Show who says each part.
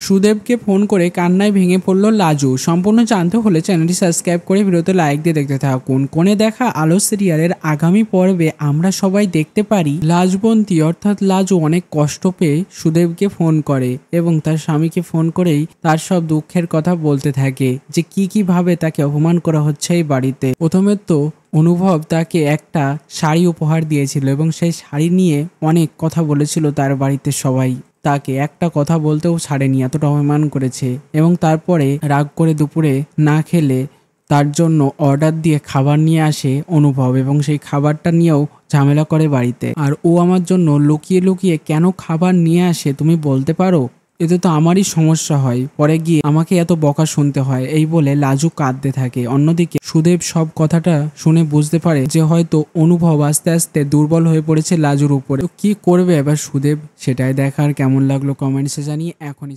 Speaker 1: সুদেবকে phone করে কান্নায় ভেঙে পড়ল লাজু। সম্পূর্ণ জানতে হলে চ্যানেলটি সাবস্ক্রাইব করে ভিডিওতে লাইক দিয়ে দেখতে থাকুন। কোণে দেখা আলো সিরিয়ালের আগামী পর্বে আমরা সবাই দেখতে পারি লাজবন্তী অর্থাৎ লাজু অনেক কষ্ট পেয়ে সুদেবকে ফোন করে এবং তার স্বামীকে ফোন করেই তার সব দুঃখের কথা বলতে থাকে যে কি ভাবে তাকে অপমান করা হচ্ছে এই বাড়িতে। প্রথমে তো অনুভব তাকে একটা শাড়ি উপহার দিয়েছিল এবং সেই শাড়ি নিয়ে অনেক কথা বলেছিল তার বাড়িতে সবাই। তাকে একটা কথা বলতেও ছাড়েনি, এতটা অপমান করেছে। এবং তারপরে রাগ করে দুপুরে না খেলে তার জন্য অর্ডার দিয়ে খাবার নিয়ে আসে অনুভব এবং সেই খাবারটা নিয়েও ঝামেলা করে বাড়িতে। আর ও আমার জন্য লুকিয়ে লুকিয়ে কেন খাবার নিয়ে আসে তুমি বলতে পারো? এতে তো আমারই সমস্যা হয়, পরে গিয়ে আমাকে এত বকা শুনতে হয়, এই বলে লাজু কাঁদতে থাকে। অন্যদিকে সুদেব সব কথাটা শুনে বুঝতে পারে যে হয়তো অনুভব আস্তে আস্তে দুর্বল হয়ে পড়েছে লাজুর উপরে। কি করবে এবার সুদেব সেটাই দেখার। কেমন লাগলো কমেন্টসে জানিয়ে এখনই